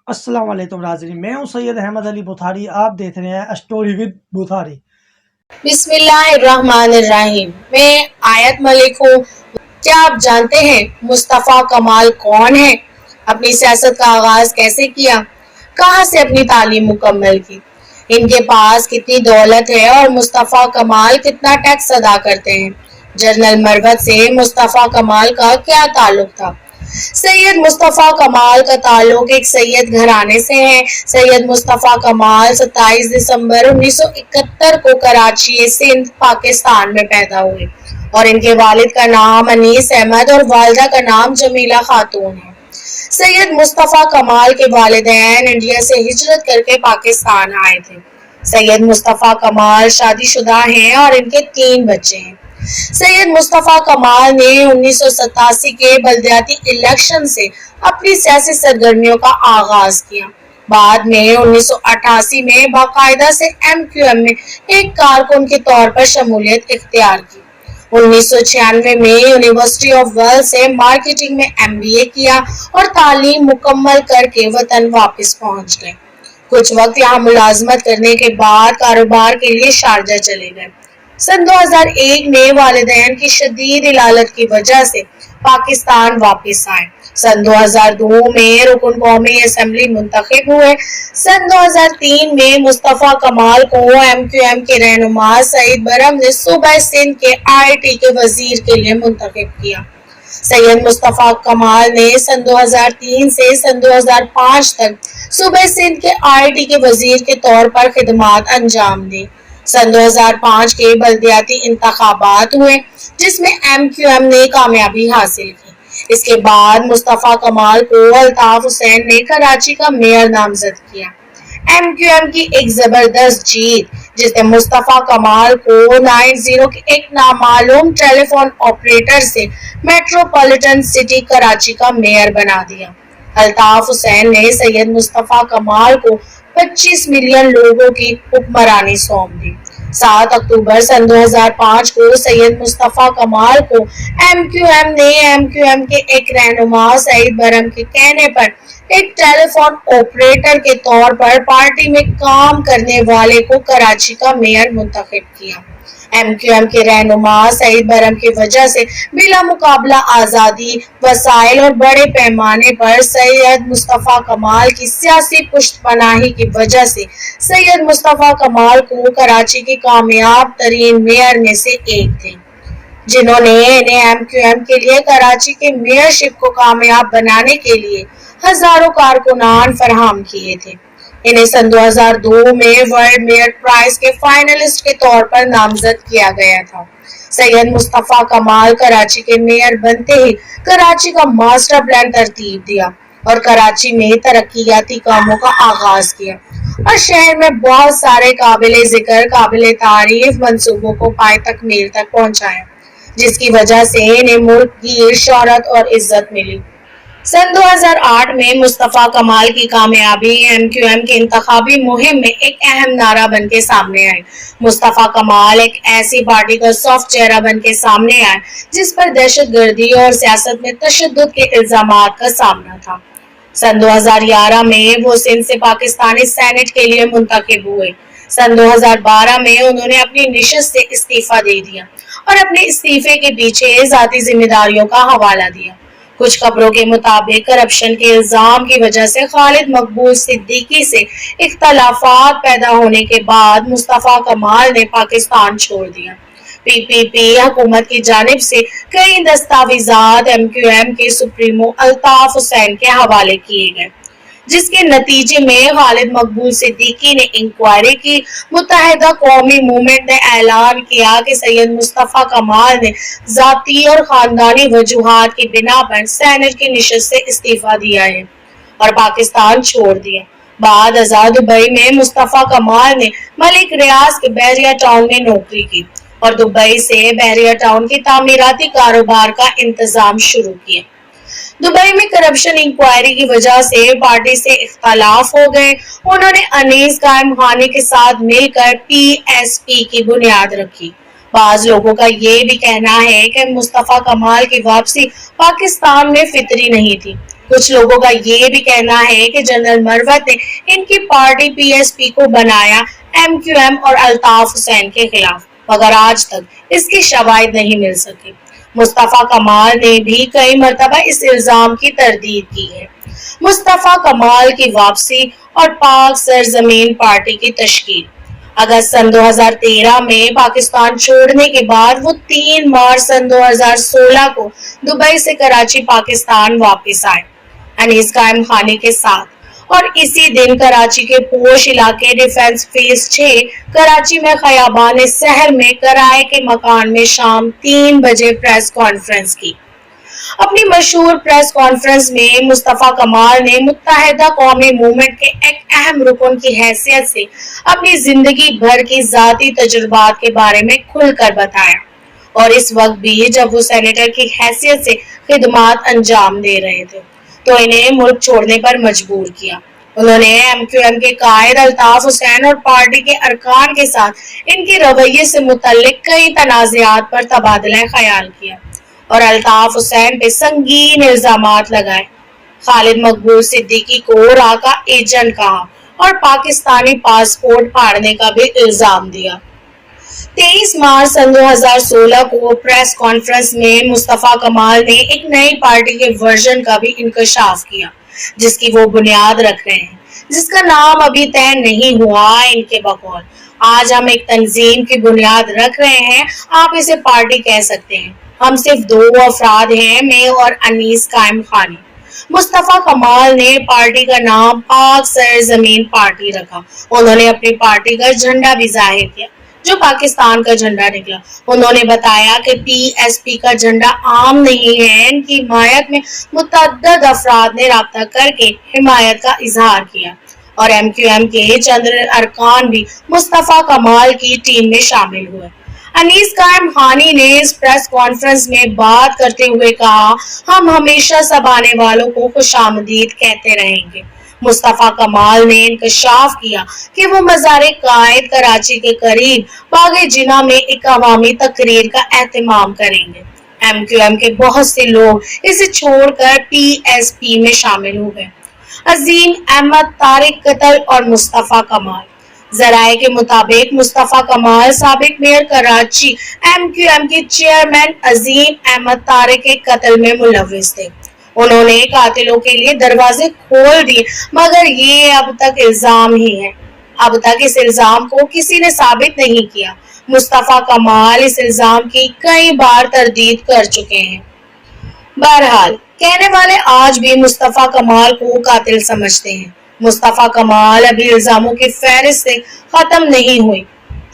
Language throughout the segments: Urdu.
السلام علیکم ناظرین، میں ہوں سید احمد علی بطاری. آپ دیکھ رہے ہیں اسٹوری ود بطاری. بسم اللہ الرحمن الرحیم. میں آیت ملک ہوں. کیا آپ جانتے ہیں مصطفیٰ کمال کون ہے؟ اپنی سیاست کا آغاز کیسے کیا؟ کہاں سے اپنی تعلیم مکمل کی؟ ان کے پاس کتنی دولت ہے اور مصطفیٰ کمال کتنا ٹیکس ادا کرتے ہیں؟ جنرل مروت سے مصطفیٰ کمال کا کیا تعلق تھا؟ سید مصطفیٰ کمال کا تعلق ایک سید گھرانے سے ہے. سید مصطفیٰ کمال 27 دسمبر 1971 کو کراچی سندھ پاکستان میں پیدا ہوئے اور ان کے والد کا نام انیس احمد اور والدہ کا نام جمیلہ خاتون ہے. سید مصطفیٰ کمال کے والدین انڈیا سے ہجرت کر کے پاکستان آئے تھے. سید مصطفیٰ کمال شادی شدہ ہیں اور ان کے 3 بچے ہیں. سید مصطفیٰ کمال نے 1987 کے بلدیاتی الیکشن سے اپنی سیاسی سرگرمیوں کا آغاز کیا. بعد میں 1988 میں باقاعدہ سے MQM میں ایک کارکن کے طور پر شمولیت اختیار کی. 1996 میں یونیورسٹی آف ویلز سے مارکیٹنگ میں MBA کیا اور تعلیم مکمل کر کے وطن واپس پہنچ گئے. کچھ وقت یہاں ملازمت کرنے کے بعد کاروبار کے لیے شارجہ چلے گئے. سن 2001 میں والدین کی شدید علالت کی وجہ سے پاکستان واپس آئے. سن 2002 میں رکن قومی اسمبلی منتخب ہوئے. سن 2003 میں مصطفیٰ کمال کو MQM کے رہنما سعید برہم نے صوبہ سندھ کے IT کے وزیر کے لیے منتخب کیا. سید مصطفیٰ کمال نے سن 2003 سے سن 2005 تک صوبہ سندھ کے IT کے وزیر کے طور پر خدمات انجام دی. سن 2005 کے بلدیاتی انتخابات ہوئے جس میں MQM نے کامیابی حاصل کی. اس کے بعد مصطفیٰ کمال کو الطاف حسین نے کراچی کا میئر نامزد کیا. MQM کی ایک زبردست جیت جس نے مصطفیٰ کمال کو 90 کے ایک نامعلوم ٹیلی فون آپریٹر سے میٹروپولیٹن سٹی کراچی کا میئر بنا دیا. الطاف حسین نے سید مصطفیٰ کمال کو 25 ملین لوگوں کی حکمرانی سونپ دی. 7 اکتوبر سن 2005 کو سید مصطفیٰ کمال کو MQM کے ایک رہنما سعید برہم کے کہنے پر ایک ٹیلی فون آپریٹر کے طور پر پارٹی میں کام کرنے والے کو کراچی کا میئر منتخب کیا. MQM کے رہنما سعید برہم کی وجہ سے بلا مقابلہ آزادی، وسائل اور بڑے پیمانے پر سید مصطفیٰ کمال کی سیاسی پشت پناہی کی وجہ سے سید مصطفیٰ کمال کو کراچی کی کامیاب ترین میئر میں سے ایک تھے جنہوں نے انہیں MQM کے لیے کراچی کے میئرشپ کو کامیاب بنانے کے لیے ہزاروں کارکنان فراہم کیے تھے. انہیں سن 2002 میں ورلڈ میئر پرائز کے فائنلسٹ کے طور پر نامزد کیا گیا تھا. سید مصطفیٰ کمال کراچی کے میئر بنتے ہی کراچی کا ماسٹر پلان ترتیب دیا اور کراچی میں ترقیاتی کاموں کا آغاز کیا اور شہر میں بہت سارے قابل ذکر قابل تعریف منصوبوں کو پائے تکمیل تک پہنچایا جس کی وجہ سے انہیں ملک کی شہرت اور عزت ملی. سن 2008 میں مصطفیٰ کمال کی کامیابی MQM کے انتخابی مہم میں ایک اہم نعرہ بن کے سامنے آئی. مصطفیٰ کمال ایک ایسی پارٹی کا سافٹ چہرہ بن کے سامنے آئے جس پر دہشت گردی اور سیاست میں تشدد کے الزامات کا سامنا تھا. سن 2011 میں وہ سندھ سے پاکستانی سینٹ کے لیے منتخب ہوئے. سن 2012 میں انہوں نے اپنی نشست سے استعفیٰ دے دیا اور اپنے استعفے کے پیچھے ذاتی ذمہ داریوں کا حوالہ دیا. کچھ خبروں کے مطابق کرپشن کے الزام کی وجہ سے خالد مقبول صدیقی سے اختلافات پیدا ہونے کے بعد مصطفیٰ کمال نے پاکستان چھوڑ دیا. PPP حکومت کی جانب سے کئی دستاویزات MQM کے سپریمو الطاف حسین کے حوالے کیے گئے جس کے نتیجے میں خالد مقبول صدیقی نے انکوائری کی. متحدہ قومی موومنٹ نے اعلان کیا کہ سید مصطفیٰ کمال نے ذاتی اور خاندانی وجوہات کی بنا پر سینٹ کی نشست سے استعفیٰ دیا ہے اور پاکستان چھوڑ دیا. بعد ازاں دبئی میں مصطفیٰ کمال نے ملک ریاض کے بحریہ ٹاؤن میں نوکری کی اور دبئی سے بحریہ ٹاؤن کی تعمیراتی کاروبار کا انتظام شروع کیا. دبئی میں کرپشن انکوائری کی وجہ سے پارٹی سے اختلاف ہو گئے. انہوں نے انیس قائم خانی کے ساتھ مل کر PSP کی بنیاد رکھی. بعض لوگوں کا یہ بھی کہنا ہے کہ مصطفیٰ کمال کی واپسی پاکستان میں فطری نہیں تھی کچھ لوگوں کا یہ بھی کہنا ہے کہ جنرل مروت نے ان کی پارٹی پی ایس پی کو بنایا ایم کیو ایم اور الطاف حسین کے خلاف، مگر آج تک اس کی شواہد نہیں مل سکی۔ مصطفیٰ کمال نے بھی کئی مرتبہ اس الزام کی تردید کی ہے۔ مصطفیٰ کمال کی واپسی اور پاک سرزمین پارٹی کی تشکیل۔ اگست سن 2013 میں پاکستان چھوڑنے کے بعد وہ 3 مارچ سن 2016 کو دبئی سے کراچی پاکستان واپس آئے انیس قائم خانی کے ساتھ، اور اسی دن کراچی کے پوش علاقے ڈیفنس فیس 6 کراچی میں خیابان سحر میں کرائے کے مکان میں شام 3 بجے پریس کانفرنس کی۔ اپنی مشہور پریس کانفرنس میں مصطفیٰ کمال نے متحدہ قومی موومنٹ کے ایک اہم رکن کی حیثیت سے اپنی زندگی بھر کی ذاتی تجربات کے بارے میں کھل کر بتایا، اور اس وقت بھی جب وہ سینیٹر کی حیثیت سے خدمات انجام دے رہے تھے تو انہیں ملک چھوڑنے پر مجبور کیا۔ انہوں نے ایم کیو ایم کے قائد الطاف حسین اور پارٹی کے ارکان کے ساتھ ان کے رویے سے متعلق کئی تنازعات پر تبادلہ خیال کیا اور الطاف حسین پہ سنگین الزامات لگائے۔ خالد مقبول صدیقی کو را کا ایجنٹ کہا اور پاکستانی پاسپورٹ پھاڑنے کا بھی الزام دیا۔ 23 مارچ سن 2016 کو پریس کانفرنس میں مصطفیٰ کمال نے ایک نئی پارٹی کے ورژن کا بھی انکشاف کیا جس کی وہ بنیاد رکھ رہے ہیں، جس کا نام ابھی طے نہیں ہوا۔ ان کے بقول آج ہم ایک تنظیم کی بنیاد رکھ رہے ہیں، آپ اسے پارٹی کہہ سکتے ہیں۔ ہم صرف 2 افراد ہیں، میں اور انیس قائم خانی۔ مصطفیٰ کمال نے پارٹی کا نام پاک سرزمین پارٹی رکھا۔ انہوں نے اپنی پارٹی کا جھنڈا بھی ظاہر کیا جو پاکستان کا جھنڈا نکلا۔ انہوں نے بتایا کہ پی ایس پی کا جھنڈا عام نہیں ہے۔ ان کی حمایت میں متعدد افراد نے رابطہ کر کے حمایت کا اظہار کیا، اور ایم کیو ایم کے چند ارکان بھی مصطفیٰ کمال کی ٹیم میں شامل ہوئے۔ انیس قائم خانی نے اس پریس کانفرنس میں بات کرتے ہوئے کہا، ہم ہمیشہ سب آنے والوں کو خوش آمدید کہتے رہیں گے۔ مصطفیٰ کمال نے انکشاف کیا کہ وہ مزار قائد کراچی کے قریب باغ جناح میں ایک عوامی تقریر کا اہتمام کریں گے۔ ایم کیو ایم کے بہت سے لوگ اسے چھوڑ کر پی ایس پی میں شامل ہو گئے۔ عظیم احمد طارق قتل اور مصطفیٰ کمال۔ ذرائع کے مطابق مصطفیٰ کمال سابق mayor Karachi M Q M کے چیئرمین عظیم احمد طارق کے قتل میں ملوث تھے۔ انہوں نے قاتلوں کے لیے دروازے کھول دیے، مگر یہ اب تک الزام ہی ہے۔ اب تک اس الزام کو کسی نے ثابت نہیں کیا۔ مصطفیٰ کمال اس الزام کی کئی بار تردید کر چکے ہیں۔ بہرحال کہنے والے آج بھی مصطفیٰ کمال کو قاتل سمجھتے ہیں۔ مصطفیٰ کمال ابھی الزاموں کی فہرست سے ختم نہیں ہوئی۔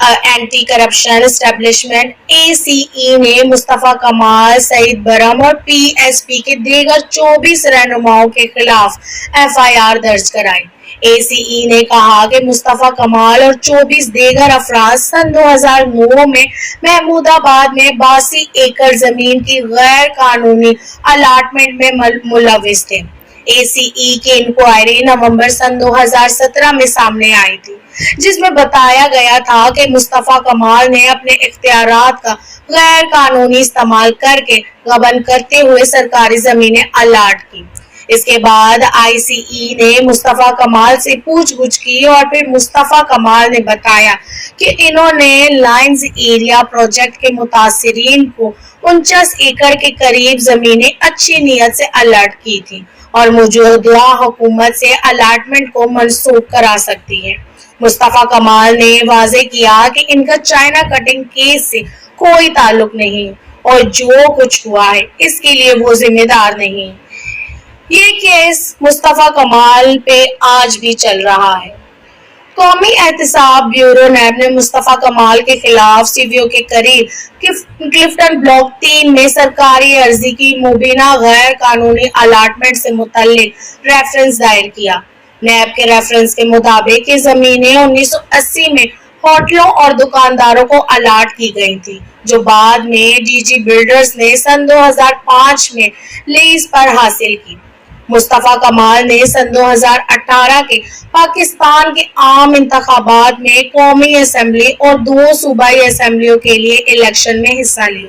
اینٹی کرپشن اسٹیبلشمنٹ اے سی ای نے مصطفیٰ کمال، سعید برہم اور پی ایس پی کے دیگر 24 رہنماؤں کے خلاف ایف آئی آر درج کرائی۔ اے سی ای نے کہا کہ مصطفیٰ کمال اور 24 دیگر افراد سن 2009 میں محمود آباد میں 82 ایکڑ زمین کی غیر قانونی الاٹمنٹ میں ملوث تھے۔ اے سی ای کی انکوائری نومبر سن 2017 میں سامنے آئی تھی، جس میں بتایا گیا تھا کہ مصطفیٰ کمال نے اپنے اختیارات کا غیر قانونی استعمال کر کے غبن کرتے ہوئے سرکاری زمینیں الاٹ کی۔ اس کے بعد آئی سی ای نے مصطفیٰ کمال سے پوچھ گچھ کی اور پھر مصطفیٰ کمال نے بتایا کہ انہوں نے لائنز ایریا پروجیکٹ کے متاثرین کو 49 ایکڑ کے قریب زمینیں اچھی نیت سے الاٹ کی تھی اور موجودہ حکومت سے الاٹمنٹ کو منسوخ کرا سکتی ہے۔ مصطفیٰ کمال نے واضح کیا کہ ان کا چائنا کٹنگ کیس سے کوئی تعلق نہیں اور جو کچھ ہوا ہے اس کے لیے وہ ذمہ دار نہیں۔ یہ کیس مصطفیٰ کمال پہ آج بھی چل رہا ہے۔ قومی احتساب بیورو نیب نے مصطفیٰ کمال کے خلاف سی وی او کے قریب کلفٹن بلاک 3 میں سرکاری عرضی کی مبینہ غیر قانونی الاٹمنٹ سے متعلق ریفرنس دائر کیا۔ نیب کے ریفرنس کے مطابق یہ زمینیں 1980 میں ہوٹلوں اور دکانداروں کو الاٹ کی گئی تھی، جو بعد میں ڈی جی بلڈرز نے سن 2005 میں لیز پر حاصل کی۔ مصطفیٰ کمال نے سن 2018 کے پاکستان کے عام انتخابات میں قومی اسمبلی اور 2 صوبائی اسمبلیوں کے لیے الیکشن میں حصہ لیا،